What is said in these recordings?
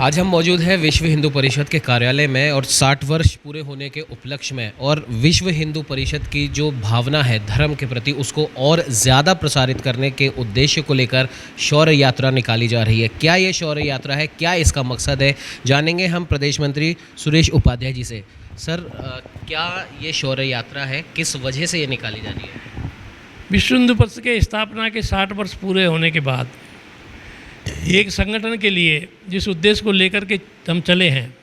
आज हम मौजूद हैं विश्व हिंदू परिषद के कार्यालय में और 60 वर्ष पूरे होने के उपलक्ष्य में और विश्व हिंदू परिषद की जो भावना है धर्म के प्रति उसको और ज़्यादा प्रसारित करने के उद्देश्य को लेकर शौर्य यात्रा निकाली जा रही है। क्या ये शौर्य यात्रा है, क्या इसका मकसद है, जानेंगे हम प्रदेश मंत्री सुरेश उपाध्याय जी से। सर, क्या ये शौर्य यात्रा है, किस वजह से ये निकाली जा रही है? विश्व हिंदू परिषद के स्थापना के 60 वर्ष पूरे होने के बाद एक संगठन के लिए जिस उद्देश्य को लेकर के हम चले हैं,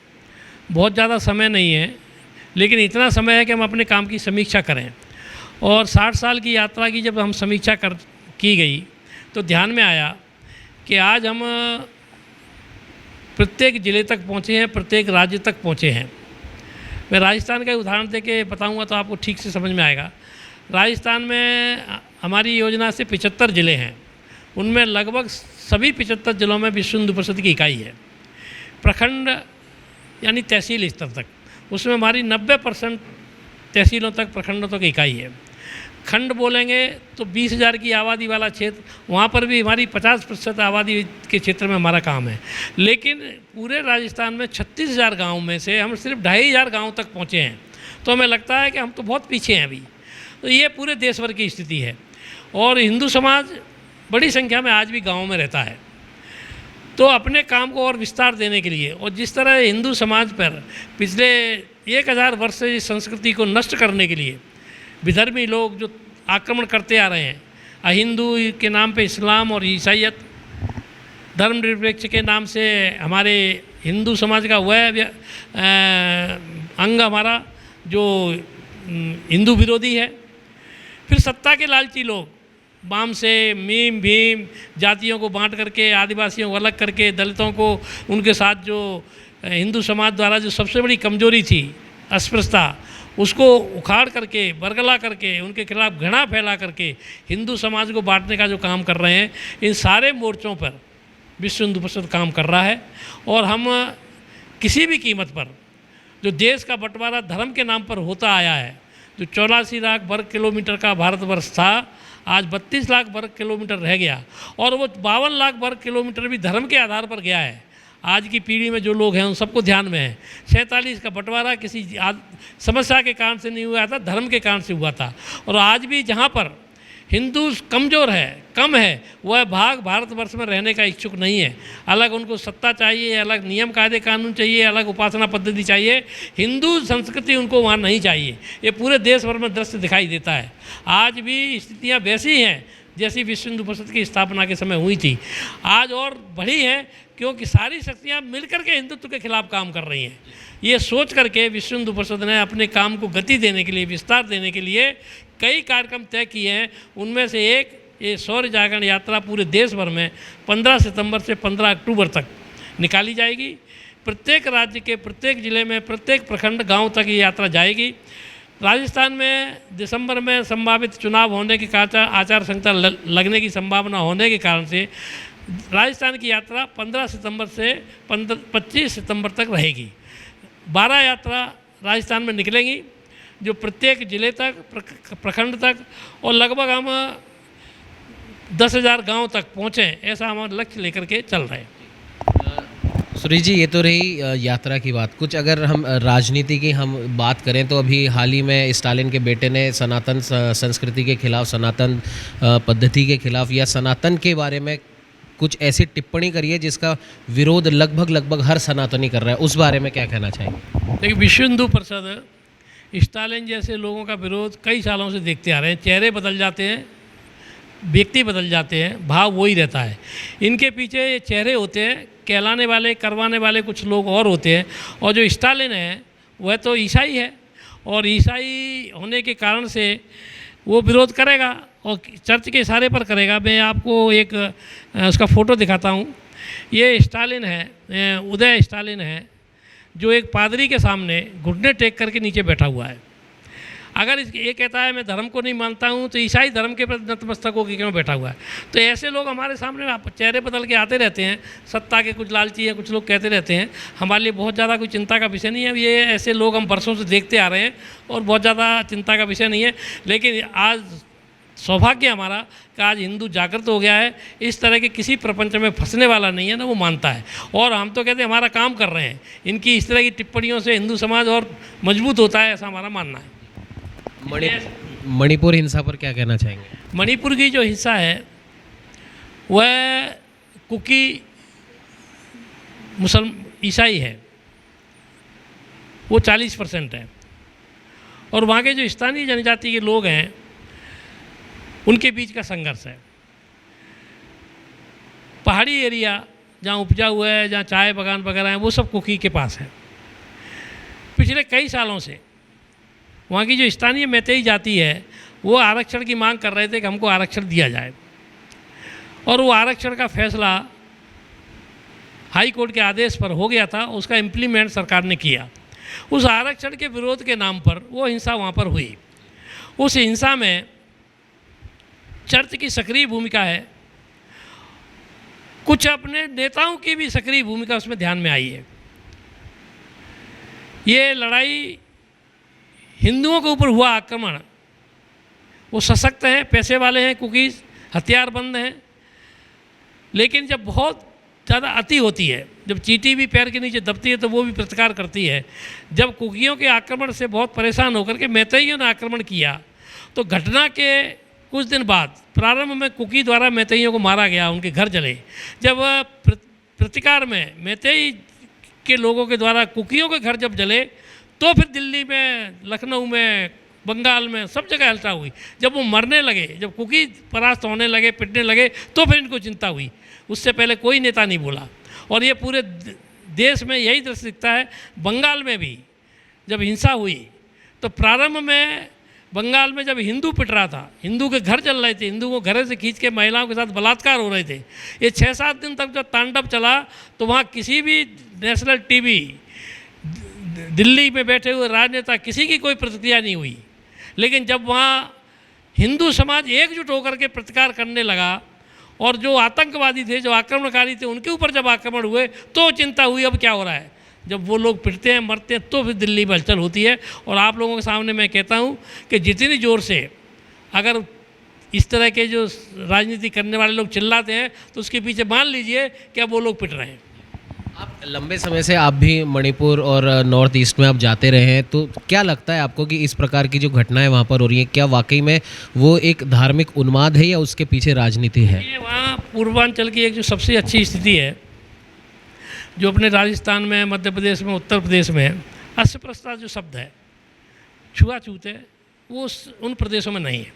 बहुत ज़्यादा समय नहीं है, लेकिन इतना समय है कि हम अपने काम की समीक्षा करें। और 60 साल की यात्रा की जब हम समीक्षा की गई तो ध्यान में आया कि आज हम प्रत्येक ज़िले तक पहुँचे हैं, प्रत्येक राज्य तक पहुँचे हैं। मैं राजस्थान का उदाहरण देके बताऊंगा तो आपको ठीक से समझ में आएगा। राजस्थान में हमारी योजना से 75 ज़िले हैं, उनमें लगभग सभी 75 ज़िलों में विश्व हिंदू परिषद की इकाई है। प्रखंड यानी तहसील स्तर तक, उसमें हमारी 90% तहसीलों तक, प्रखंडों तक इकाई है। खंड बोलेंगे तो 20,000 की आबादी वाला क्षेत्र, वहाँ पर भी हमारी 50% आबादी के क्षेत्र में हमारा काम है। लेकिन पूरे राजस्थान में 36,000 गाँव में से हम सिर्फ 2,500 गाँव तक पहुँचे हैं, तो हमें लगता है कि हम तो बहुत पीछे हैं अभी। तो ये पूरे देश भर की स्थिति है और हिंदू समाज बड़ी संख्या में आज भी गाँव में रहता है। तो अपने काम को और विस्तार देने के लिए और जिस तरह हिंदू समाज पर पिछले 1000 वर्ष से इस संस्कृति को नष्ट करने के लिए विधर्मी लोग जो आक्रमण करते आ रहे हैं, अहिंदू के नाम पे इस्लाम और ईसाईयत, धर्मनिरपेक्ष के नाम से हमारे हिंदू समाज का वह अंग हमारा जो हिंदू विरोधी है। फिर सत्ता के लालची लोग वाम से मीम भीम जातियों को बांट करके, आदिवासियों को अलग करके, दलितों को उनके साथ जो हिंदू समाज द्वारा जो सबसे बड़ी कमजोरी थी अस्पृश्यता, उसको उखाड़ करके, बरगला करके, उनके खिलाफ घृणा फैला करके हिंदू समाज को बांटने का जो काम कर रहे हैं, इन सारे मोर्चों पर विश्व हिंदू परिषद काम कर रहा है। और हम किसी भी कीमत पर जो देश का बंटवारा धर्म के नाम पर होता आया है, जो 84 लाख वर्ग किलोमीटर का भारतवर्ष था, आज 32 लाख वर्ग किलोमीटर रह गया और वो 52 लाख वर्ग किलोमीटर भी धर्म के आधार पर गया है। आज की पीढ़ी में जो लोग हैं उन सबको ध्यान में है 47 का बंटवारा किसी समस्या के कारण से नहीं हुआ था, धर्म के कारण से हुआ था। और आज भी जहाँ पर हिंदू कमज़ोर है, कम है, वह भाग भारतवर्ष में रहने का इच्छुक नहीं है। अलग उनको सत्ता चाहिए, अलग नियम कायदे कानून चाहिए, अलग उपासना पद्धति चाहिए, हिंदू संस्कृति उनको वहाँ नहीं चाहिए। ये पूरे देश भर में दृश्य दिखाई देता है। आज भी स्थितियाँ वैसी हैं जैसी विश्व हिंदू परिषद की स्थापना के समय हुई थी, आज और बढ़ी हैं, क्योंकि सारी शक्तियाँ मिलकर के हिंदुत्व के खिलाफ काम कर रही हैं। ये सोच करके विश्व हिंदू परिषद ने अपने काम को गति देने के लिए, विस्तार देने के लिए कई कार्यक्रम तय किए हैं। उनमें से एक ये शौर्य जागरण यात्रा पूरे देश भर में 15 सितंबर से 15 अक्टूबर तक निकाली जाएगी। प्रत्येक राज्य के प्रत्येक ज़िले में, प्रत्येक प्रखंड गांव तक ये यात्रा जाएगी। राजस्थान में दिसंबर में संभावित चुनाव होने के आचार संहिता लगने की संभावना होने के कारण से राजस्थान की यात्रा 15 सितंबर से 25 सितंबर तक रहेगी। 12 यात्रा राजस्थान में निकलेंगी जो प्रत्येक ज़िले तक, प्रखंड तक और लगभग हम 10,000 गांव तक पहुँचें, ऐसा हमारा लक्ष्य लेकर के चल रहे हैं। सुरेश जी, ये तो रही यात्रा की बात। कुछ अगर हम राजनीति की हम बात करें तो अभी हाल ही में स्टालिन के बेटे ने सनातन संस्कृति के खिलाफ, सनातन पद्धति के खिलाफ या सनातन के बारे में कुछ ऐसी टिप्पणी करी है जिसका विरोध लगभग हर सनातनी कर रहा है, उस बारे में क्या कहना चाहेंगे? देखिए, विश्व हिंदू परिषद स्टालिन जैसे लोगों का विरोध कई सालों से देखते आ रहे हैं। चेहरे बदल जाते हैं, व्यक्ति बदल जाते हैं, भाव वही रहता है। इनके पीछे ये चेहरे होते हैं, कहलाने वाले, करवाने वाले कुछ लोग और होते हैं। और जो स्टालिन है वह तो ईसाई है और ईसाई होने के कारण से वो विरोध करेगा और चर्च के इशारे पर करेगा। मैं आपको एक उसका फ़ोटो दिखाता हूँ। ये स्टालिन है, उदय स्टालिन है, जो एक पादरी के सामने घुटने टेक करके नीचे बैठा हुआ है। अगर ये कहता है मैं धर्म को नहीं मानता हूँ, तो ईसाई धर्म के प्रति नतमस्तक होकर क्यों बैठा हुआ है? तो ऐसे लोग हमारे सामने चेहरे बदल के आते रहते हैं। सत्ता के कुछ लालची हैं, कुछ लोग कहते रहते हैं। हमारे लिए बहुत ज़्यादा कोई चिंता का विषय नहीं है। ये ऐसे लोग हम वर्षों से देखते आ रहे हैं और बहुत ज़्यादा चिंता का विषय नहीं है। लेकिन आज सौभाग्य हमारा कि आज हिंदू जागृत हो गया है, इस तरह के किसी प्रपंच में फंसने वाला नहीं है ना, वो मानता है। और हम तो कहते हैं हमारा काम कर रहे हैं, इनकी इस तरह की टिप्पणियों से हिंदू समाज और मजबूत होता है, ऐसा हमारा मानना है। मणिपुर हिंसा पर क्या कहना चाहेंगे? मणिपुर की जो हिस्सा है वह कुकी ईसाई है, वो 40% है, और वहाँ के जो स्थानीय जनजाति के लोग हैं उनके बीच का संघर्ष है। पहाड़ी एरिया जहाँ उपजा हुआ है, जहाँ चाय बागान वगैरह हैं, वो सब कुकी के पास है। पिछले कई सालों से वहाँ की जो स्थानीय मैतेई जाति है वो आरक्षण की मांग कर रहे थे कि हमको आरक्षण दिया जाए, और वो आरक्षण का फैसला हाई कोर्ट के आदेश पर हो गया था, उसका इम्प्लीमेंट सरकार ने किया। उस आरक्षण के विरोध के नाम पर वो हिंसा वहाँ पर हुई। उस हिंसा में चर्च की सक्रिय भूमिका है, कुछ अपने नेताओं की भी सक्रिय भूमिका उसमें ध्यान में आई है। ये लड़ाई हिंदुओं के ऊपर हुआ आक्रमण, वो सशक्त हैं, पैसे वाले हैं, कुकीज़ हथियारबंद हैं, लेकिन जब बहुत ज़्यादा अति होती है, जब चींटी भी पैर के नीचे दबती है तो वो भी प्रतिकार करती है। जब कुकियों के आक्रमण से बहुत परेशान होकर के मैतेइयों ने आक्रमण किया, तो घटना के कुछ दिन बाद प्रारंभ में कुकी द्वारा मैतेइयों को मारा गया, उनके घर जले। जब प्रतिकार में मैतेई के लोगों के द्वारा कुकियों के घर जब जले, तो फिर दिल्ली में, लखनऊ में, बंगाल में सब जगह हलचल हुई। जब वो मरने लगे, जब कुकी परास्त होने लगे, पिटने लगे, तो फिर इनको चिंता हुई। उससे पहले कोई नेता नहीं बोला, और ये पूरे देश में यही दृश्य दिखता है। बंगाल में भी जब हिंसा हुई तो प्रारंभ में बंगाल में जब हिंदू पिट रहा था, हिंदू के घर जल रहे थे, हिंदू को घरे से खींच के महिलाओं के साथ बलात्कार हो रहे थे, ये 6-7 दिन तक जब तांडव चला, तो वहाँ किसी भी नेशनल टीवी, दिल्ली में बैठे हुए राजनेता, किसी की कोई प्रतिक्रिया नहीं हुई। लेकिन जब वहाँ हिंदू समाज एकजुट होकर के प्रतिकार करने लगा, और जो आतंकवादी थे, जो आक्रमणकारी थे, उनके ऊपर जब आक्रमण हुए, तो चिंता हुई अब क्या हो रहा है। जब वो लोग पिटते हैं, मरते हैं, तो फिर दिल्ली में हलचल होती है। और आप लोगों के सामने मैं कहता हूँ कि जितनी ज़ोर से अगर इस तरह के जो राजनीति करने वाले लोग चिल्लाते हैं, तो उसके पीछे मान लीजिए कि अब वो लोग पिट रहे हैं। आप लंबे समय से आप भी मणिपुर और नॉर्थ ईस्ट में आप जाते रहे हैं, तो क्या लगता है आपको कि इस प्रकार की जो घटनाएं वहाँ पर हो रही हैं, क्या वाकई में वो एक धार्मिक उन्माद है या उसके पीछे राजनीति है? ये वहाँ पूर्वांचल की एक जो सबसे अच्छी स्थिति है, जो अपने राजस्थान में, मध्य प्रदेश में, उत्तर प्रदेश में अस्पृश्यता जो शब्द है, छुआछूत है, वो उन प्रदेशों में नहीं है।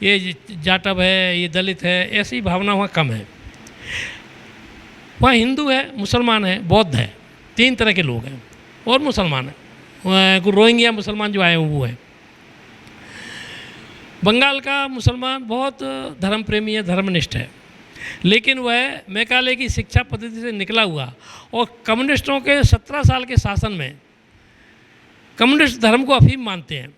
ये जाटव है, ये दलित है, ऐसी भावना वहाँ कम है। वहाँ हिंदू है, मुसलमान है, बौद्ध है, 3 तरह के लोग हैं, और मुसलमान है। रोहिंग्या मुसलमान जो आए हैं वो है। बंगाल का मुसलमान बहुत धर्म प्रेमी है, धर्मनिष्ठ है, लेकिन वह मैकाले की शिक्षा पद्धति से निकला हुआ, और कम्युनिस्टों के 17 साल के शासन में कम्युनिस्ट धर्म को अफीम मानते हैं,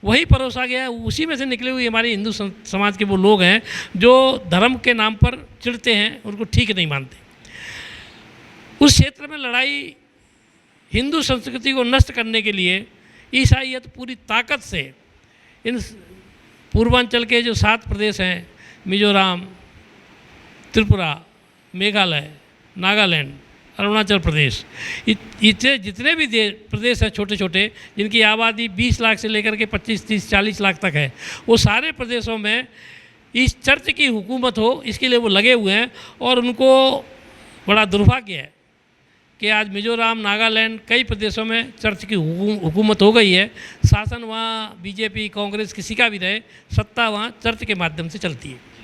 वही परोसा गया है। उसी में से निकले हुए हमारे हिंदू समाज के वो लोग हैं जो धर्म के नाम पर चिढ़ते हैं, उनको ठीक नहीं मानते। उस क्षेत्र में लड़ाई हिंदू संस्कृति को नष्ट करने के लिए ईसाईयत पूरी ताकत से इन पूर्वांचल के जो 7 प्रदेश हैं, मिजोरम, त्रिपुरा, मेघालय, नागालैंड, अरुणाचल प्रदेश, इतने जितने भी प्रदेश हैं छोटे छोटे, जिनकी आबादी 20 लाख से लेकर के 25, 30, 40 लाख तक है, वो सारे प्रदेशों में इस चर्च की हुकूमत हो, इसके लिए वो लगे हुए हैं। और उनको बड़ा दुर्भाग्य है कि आज मिजोरम, नागालैंड, कई प्रदेशों में चर्च की हुकूमत हो गई है। शासन वहाँ बीजेपी, कांग्रेस, किसी का भी रहे, सत्ता वहाँ चर्च के माध्यम से चलती है।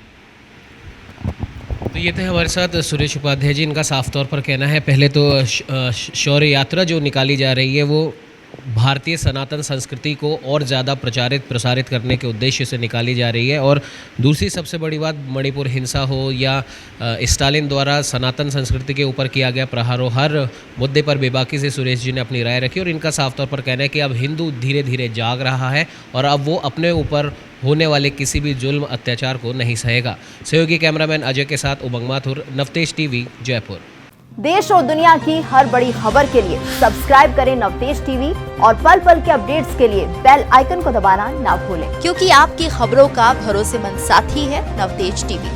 तो ये थे हमारे साथ सुरेश उपाध्याय जी। इनका साफ तौर पर कहना है, पहले तो शौर्य यात्रा जो निकाली जा रही है वो भारतीय सनातन संस्कृति को और ज़्यादा प्रसारित करने के उद्देश्य से निकाली जा रही है। और दूसरी सबसे बड़ी बात, मणिपुर हिंसा हो या स्टालिन द्वारा सनातन संस्कृति के ऊपर किया गया प्रहार हो, हर मुद्दे पर बेबाकी से सुरेश जी ने अपनी राय रखी। और इनका साफ तौर पर कहना है कि अब हिंदू धीरे धीरे जाग रहा है और अब वो अपने ऊपर होने वाले किसी भी जुल्म अत्याचार को नहीं सहेगा। सहयोगी कैमरामैन अजय के साथ उमंग माथुर, नवतेज टीवी, जयपुर। देश और दुनिया की हर बड़ी खबर के लिए सब्सक्राइब करें नवतेज टीवी और पल पल के अपडेट्स के लिए बेल आइकन को दबाना ना भूलें, क्योंकि आपकी खबरों का भरोसेमंद साथी है नवतेज टीवी।